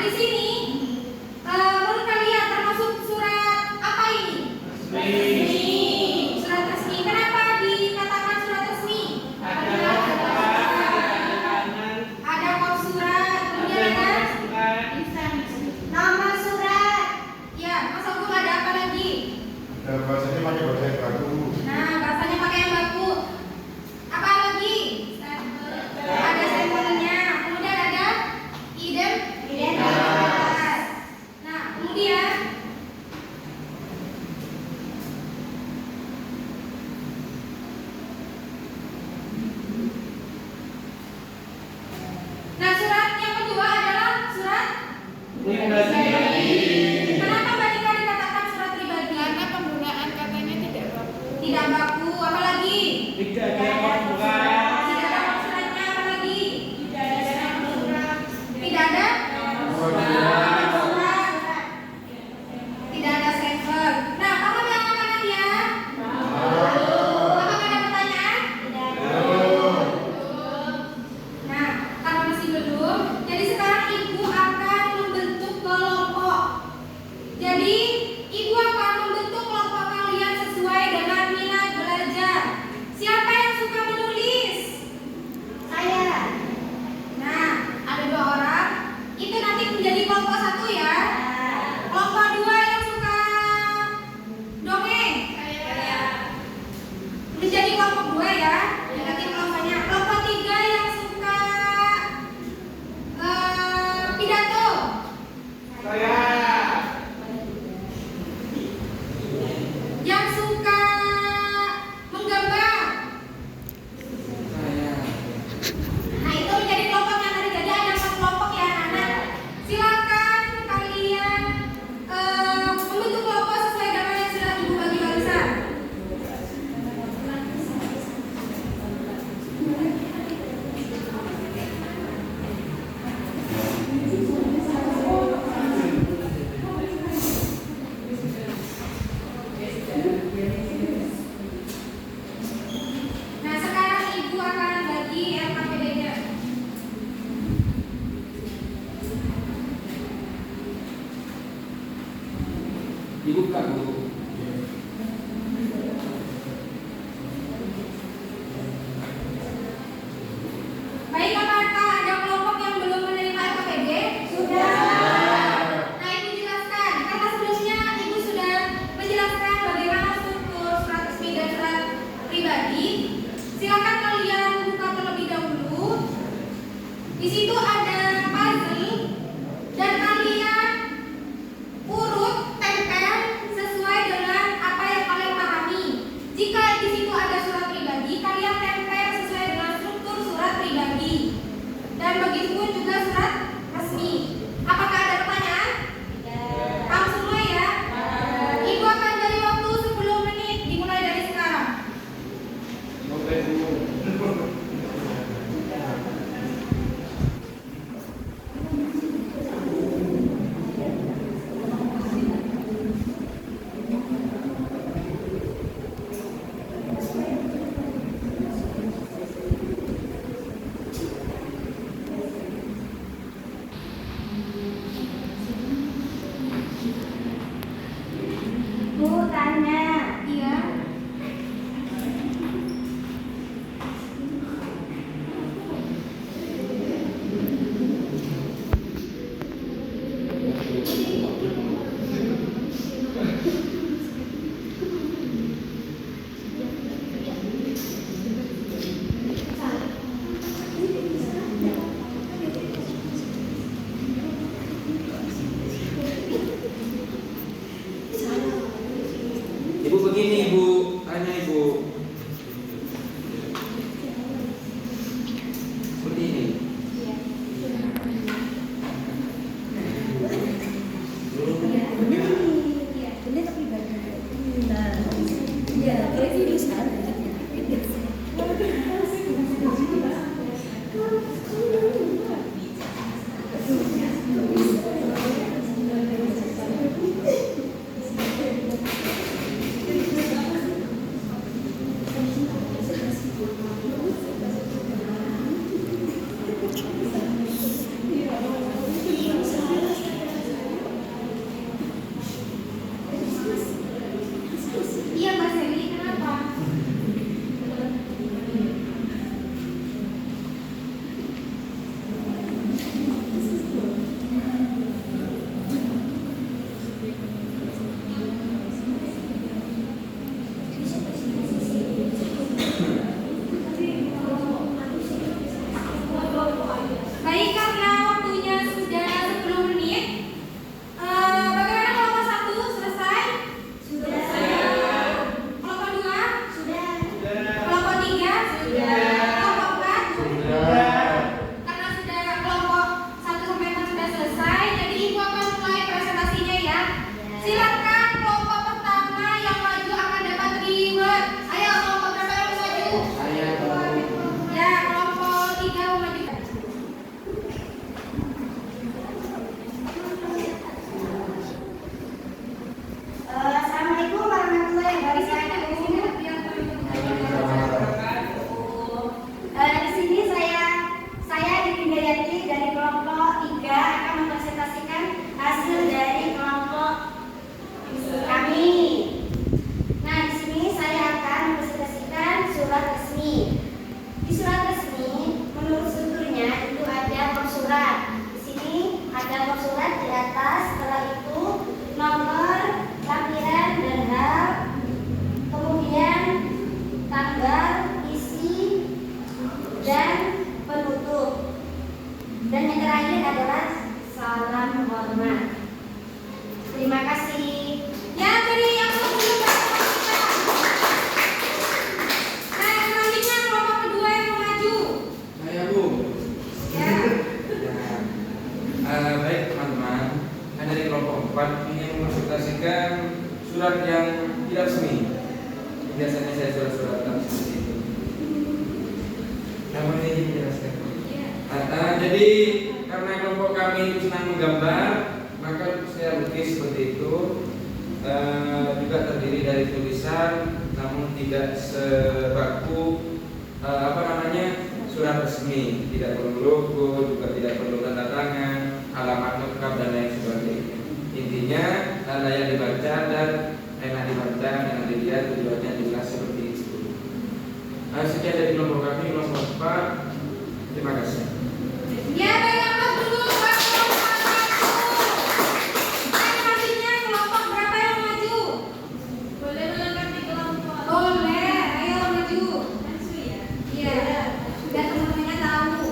di sini menurut kalian termasuk surat apa ini? Resmi. Surat resmi. Kenapa dikatakan surat resmi? Ada kop surat, kemudian ada nama surat. Ya, Mas Agung ada apa lagi? Dan bahasanya pakai bahasa yang baku. Nah, bahasanya pakai yang baku. Apa lagi? Ada stempelnya. Kemudian ada identitas. Nah, kemudian surat yang kedua adalah surat pribadi. Kenapa Mbak Nika dikatakan surat pribadi? Karena penggunaan katanya tidak baku. Tidak baku. Apa lagi? Tidak ada surat. Tidak ada kop suratnya. Apa lagi? Tidak ada surat. Tidak ada surat. Tidak ada stempel. Nah, paham yang mana Nadia? Apakah ada pertanyaan? Nah, karena masih belum, jadi sekarang Ibu akan membentuk kelompok. Jadi, Ibu akan membentuk kelompok kalian sesuai dengan minat belajar. Siapa yang suka menulis? Saya. Nah, ada 2 orang. Itu nanti menjadi kelompok 1 ya. Kelompok 2 yang suka dongeng. Menjadi kelompok 2 ya. Nanti kelompoknya. Kelompok 3 yang suka pidato. Yang suka menggambar. Nah, itu menjadi kelompok yang tadi. Jadi ada 4 kelompok ya anak-anak. Silakan kalian membentuk kelompok sesuai dengan yang sudah Ibu bagi barusan. Nah, sekarang Ibu akan bagi LKPD-nya. Dibuka dulu. Baik, apakah ada kelompok yang belum menerima LKPD? Sudah. Nah, Ibu jelaskan. Karena sebelumnya Ibu sudah menjelaskan bagaimana struktur surat resmi dan surat pribadi. Silakan kalian buka terlebih dahulu. Di situ ada puzzle dan kalian urut tempel sesuai baik teman-teman, Anda dari kelompok 4 ingin mengonsultasikan surat yang tidak resmi. Biasanya saya surat-surat seperti itu. Namun ini dijelaskan. Jadi karena kelompok kami itu senang menggambar, maka saya lukis seperti itu. Juga terdiri dari tulisan, namun tidak sebaku surat resmi, tidak perlu logo, juga tidak perlu tanda tangan, alamat lengkap dan lain sebagainya. Intinya layak dibaca dan enak dibaca, enak dilihat, tujuannya jelas seperti itu. Sekian dari kelompok kami, kelompok 4. Terima kasih. Ya, banyak dulu kelompok maju. Ayo majunya kelompok berapa yang maju? Boleh melengkapi kelompok. Boleh, ayo maju. Maju ya. Iya, biar teman-temannya tahu.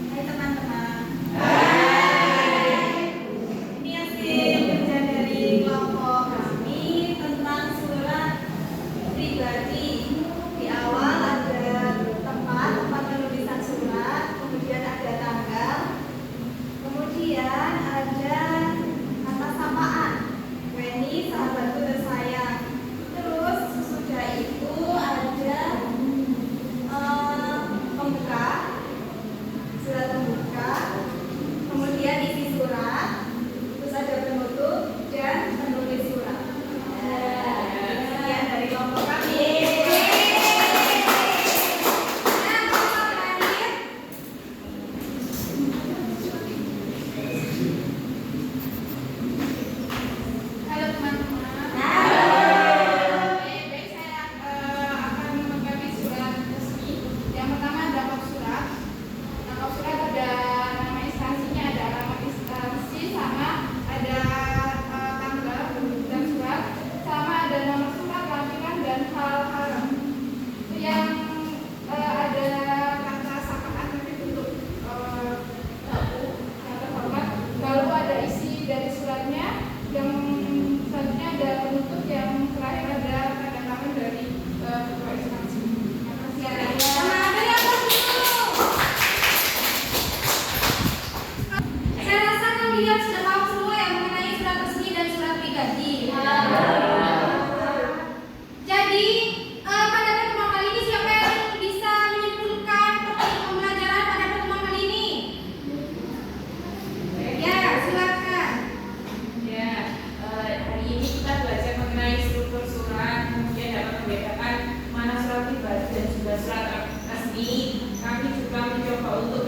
Hai teman-teman. Ini hasil kerja dari kelompok kami tentang surat pribadi. Di awal ada tempat penulisan surat, kemudian ada tanggal, kemudian ada kata sapaan. Weni, sahabatku tersayang. Terus sesudah itu ada pembuka, surat pembuka, kemudian isi surat, terus ada penutup dan penulis surat. Sekian dari kelompok kami. Nah, kelompok terakhir. Halo teman-teman. Baik, saya akan melengkapi surat resmi. Yang pertama ada kop surat. Nah, kop surat ada nama instansinya, ada alamat instansi, sama ada tanggal dan surat, sama ada nomor surat, lampiran dan hal-hal. Itu yang ada kata sapaan nanti bentuk baku, kata hormat. Lalu ada isi dari suratnya. Yang selanjutnya ada penutup, yang terakhir ada tanda tangan dari ketua instansi. Terima kasih ya. Nah, beri aplaus dulu. Saya rasa kalian sudah tahu semua yang mengenai surat resmi dan surat pribadi. Jadi, pada pertemuan kali ini siapa yang bisa menyimpulkan pembelajaran pada pertemuan kali ini? Ya, silakan. Ya, hari ini kita belajar mengenai struktur surat, kemudian dapat membedakan mana surat pribadi dan juga surat resmi. Kami juga mencoba untuk